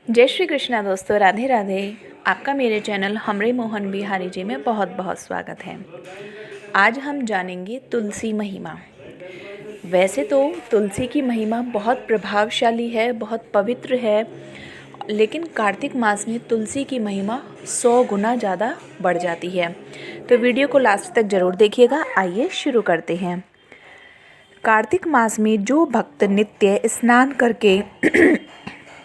जय श्री कृष्णा दोस्तों, राधे राधे। आपका मेरे चैनल हमरे मोहन बिहारी जी में बहुत बहुत स्वागत है। आज हम जानेंगे तुलसी महिमा। वैसे तो तुलसी की महिमा बहुत प्रभावशाली है, बहुत पवित्र है, लेकिन कार्तिक मास में तुलसी की महिमा 100 गुना ज़्यादा बढ़ जाती है। तो वीडियो को लास्ट तक ज़रूर देखिएगा। आइए शुरू करते हैं। कार्तिक मास में जो भक्त नित्य स्नान करके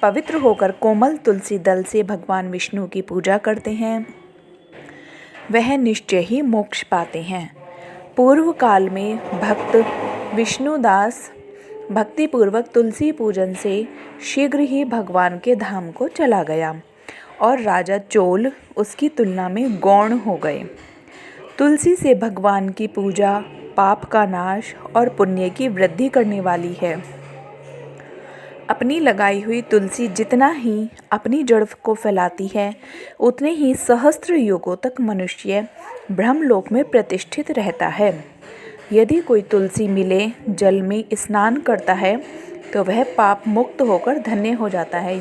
पवित्र होकर कोमल तुलसी दल से भगवान विष्णु की पूजा करते हैं, वह निश्चय ही मोक्ष पाते हैं। पूर्व काल में भक्त विष्णुदास भक्तिपूर्वक तुलसी पूजन से शीघ्र ही भगवान के धाम को चला गया और राजा चोल उसकी तुलना में गौण हो गए। तुलसी से भगवान की पूजा पाप का नाश और पुण्य की वृद्धि करने वाली है। अपनी लगाई हुई तुलसी जितना ही अपनी जड़ को फैलाती है, उतने ही सहस्त्र युगों तक मनुष्य ब्रह्मलोक में प्रतिष्ठित रहता है। यदि कोई तुलसी मिले जल में स्नान करता है तो वह पाप मुक्त होकर धन्य हो जाता है।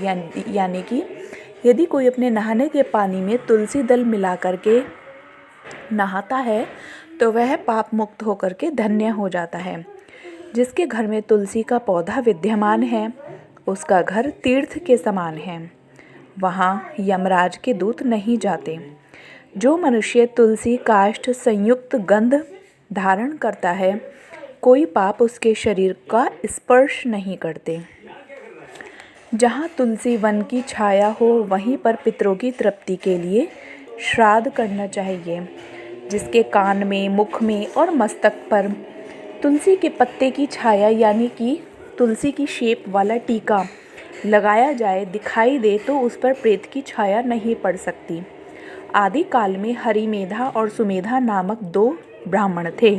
यानी कि यदि कोई अपने नहाने के पानी में तुलसी दल मिला करके नहाता है तो वह पाप मुक्त होकर के धन्य हो जाता है। जिसके घर में तुलसी का पौधा विद्यमान है, उसका घर तीर्थ के समान है। वहाँ यमराज के दूत नहीं जाते। जो मनुष्य तुलसी काष्ठ संयुक्त गंध धारण करता है, कोई पाप उसके शरीर का स्पर्श नहीं करते। जहाँ तुलसी वन की छाया हो, वहीं पर पितरों की तृप्ति के लिए श्राद्ध करना चाहिए। जिसके कान में, मुख में और मस्तक पर तुलसी के पत्ते की छाया यानी कि तुलसी की शेप वाला टीका लगाया जाए, दिखाई दे तो उस पर प्रेत की छाया नहीं पड़ सकती। आदि काल में हरिमेधा और सुमेधा नामक 2 ब्राह्मण थे।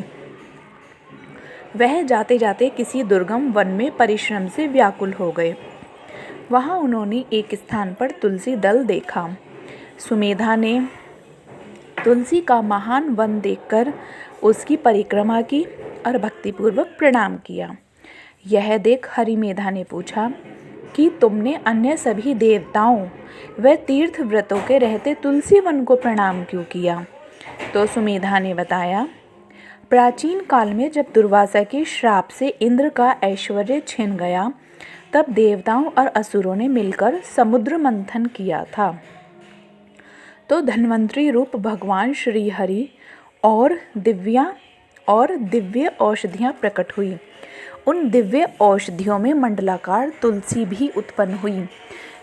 वह जाते जाते किसी दुर्गम वन में परिश्रम से व्याकुल हो गए। वहाँ उन्होंने एक स्थान पर तुलसी दल देखा। सुमेधा ने तुलसी का महान वन देखकर उसकी परिक्रमा की और भक्तिपूर्वक प्रणाम किया। यह देख हरिमेधा ने पूछा कि तुमने अन्य सभी देवताओं व तीर्थ व्रतों के रहते तुलसी वन को प्रणाम क्यों किया? तो सुमेधा ने बताया, प्राचीन काल में जब दुर्वासा के श्राप से इंद्र का ऐश्वर्य छिन गया, तब देवताओं और असुरों ने मिलकर समुद्र मंथन किया था। तो धन्वंतरी रूप भगवान श्री हरि और दिव्य औषधियाँ प्रकट हुई। उन दिव्य औषधियों में मंडलाकार तुलसी भी उत्पन्न हुई,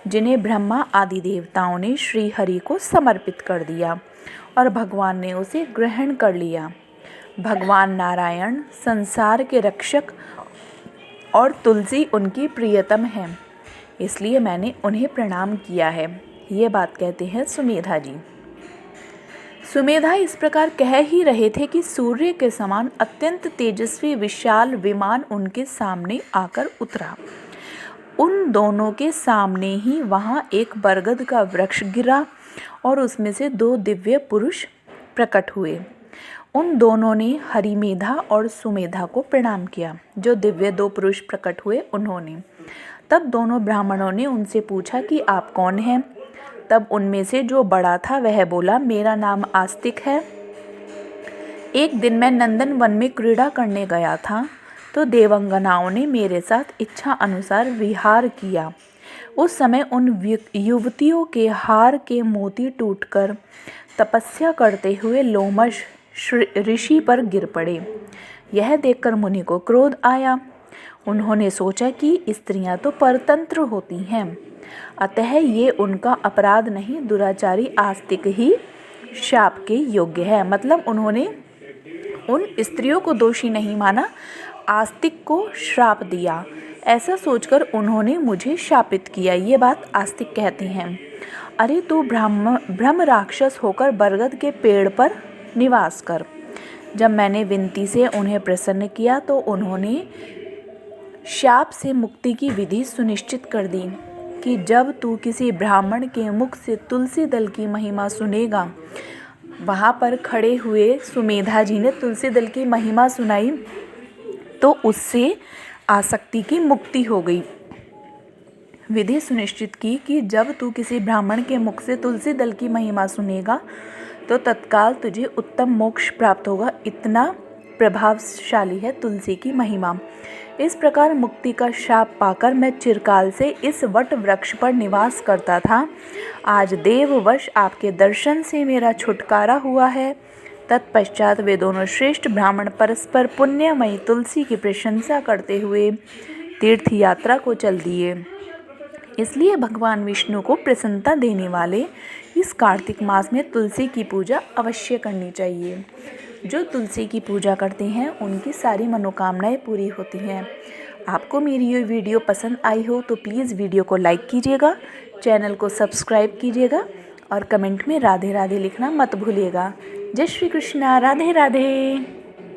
जिन्हें ब्रह्मा आदि देवताओं ने श्री हरि को समर्पित कर दिया और भगवान ने उसे ग्रहण कर लिया। भगवान नारायण संसार के रक्षक और तुलसी उनकी प्रियतम है, इसलिए मैंने उन्हें प्रणाम किया है। ये बात कहते हैं सुमेधा जी। सुमेधा इस प्रकार कह ही रहे थे कि सूर्य के समान अत्यंत तेजस्वी विशाल विमान उनके सामने आकर उतरा। उन दोनों के सामने ही वहाँ एक बरगद का वृक्ष गिरा और उसमें से 2 दिव्य पुरुष प्रकट हुए। उन दोनों ने हरिमेधा और सुमेधा को प्रणाम किया। जो दिव्य 2 पुरुष प्रकट हुए उन्होंने। तब दोनों ब्राह्मणों ने उनसे पूछा कि आप कौन हैं? तब उनमें से जो बड़ा था वह बोला, मेरा नाम आस्तिक है। एक दिन मैं नंदन वन में क्रीड़ा करने गया था, तो देवंगनाओं ने मेरे साथ इच्छा अनुसार विहार किया। उस समय उन युवतियों के हार के मोती टूटकर तपस्या करते हुए लोमश ऋषि पर गिर पड़े। यह देखकर मुनि को क्रोध आया। उन्होंने सोचा कि स्त्रियां तो परतंत्र होती हैं, अतः ये उनका अपराध नहीं, दुराचारी आस्तिक ही शाप के योग्य है। मतलब उन्होंने उन स्त्रियों को दोषी नहीं माना, आस्तिक को श्राप दिया। ऐसा सोचकर उन्होंने मुझे शापित किया। ये बात आस्तिक कहते हैं। अरे तू ब्रह्म राक्षस होकर बरगद के पेड़ पर निवास कर। जब मैंने विनती से उन्हें प्रसन्न किया तो उन्होंने शाप से मुक्ति की विधि सुनिश्चित कर दी कि जब तू किसी ब्राह्मण के मुख से तुलसी दल की महिमा सुनेगा। वहाँ पर खड़े हुए सुमेधा जी ने तुलसी दल की महिमा सुनाई तो उससे आसक्ति की मुक्ति हो गई। विधि सुनिश्चित की कि जब तू किसी ब्राह्मण के मुख से तुलसी दल की महिमा सुनेगा तो तत्काल तुझे उत्तम मोक्ष प्राप्त होगा। इतना प्रभावशाली है तुलसी की महिमा। इस प्रकार मुक्ति का शाप पाकर मैं चिरकाल से इस वट वृक्ष पर निवास करता था। आज देववश आपके दर्शन से मेरा छुटकारा हुआ है। तत्पश्चात वे दोनों श्रेष्ठ ब्राह्मण परस्पर पुण्यमयी तुलसी की प्रशंसा करते हुए तीर्थ यात्रा को चल दिए। इसलिए भगवान विष्णु को प्रसन्नता देने वाले इस कार्तिक मास में तुलसी की पूजा अवश्य करनी चाहिए। जो तुलसी की पूजा करते हैं उनकी सारी मनोकामनाएं पूरी होती हैं। आपको मेरी ये वीडियो पसंद आई हो तो प्लीज़ वीडियो को लाइक कीजिएगा, चैनल को सब्सक्राइब कीजिएगा और कमेंट में राधे राधे लिखना मत भूलिएगा। जय श्री कृष्णा, राधे राधे।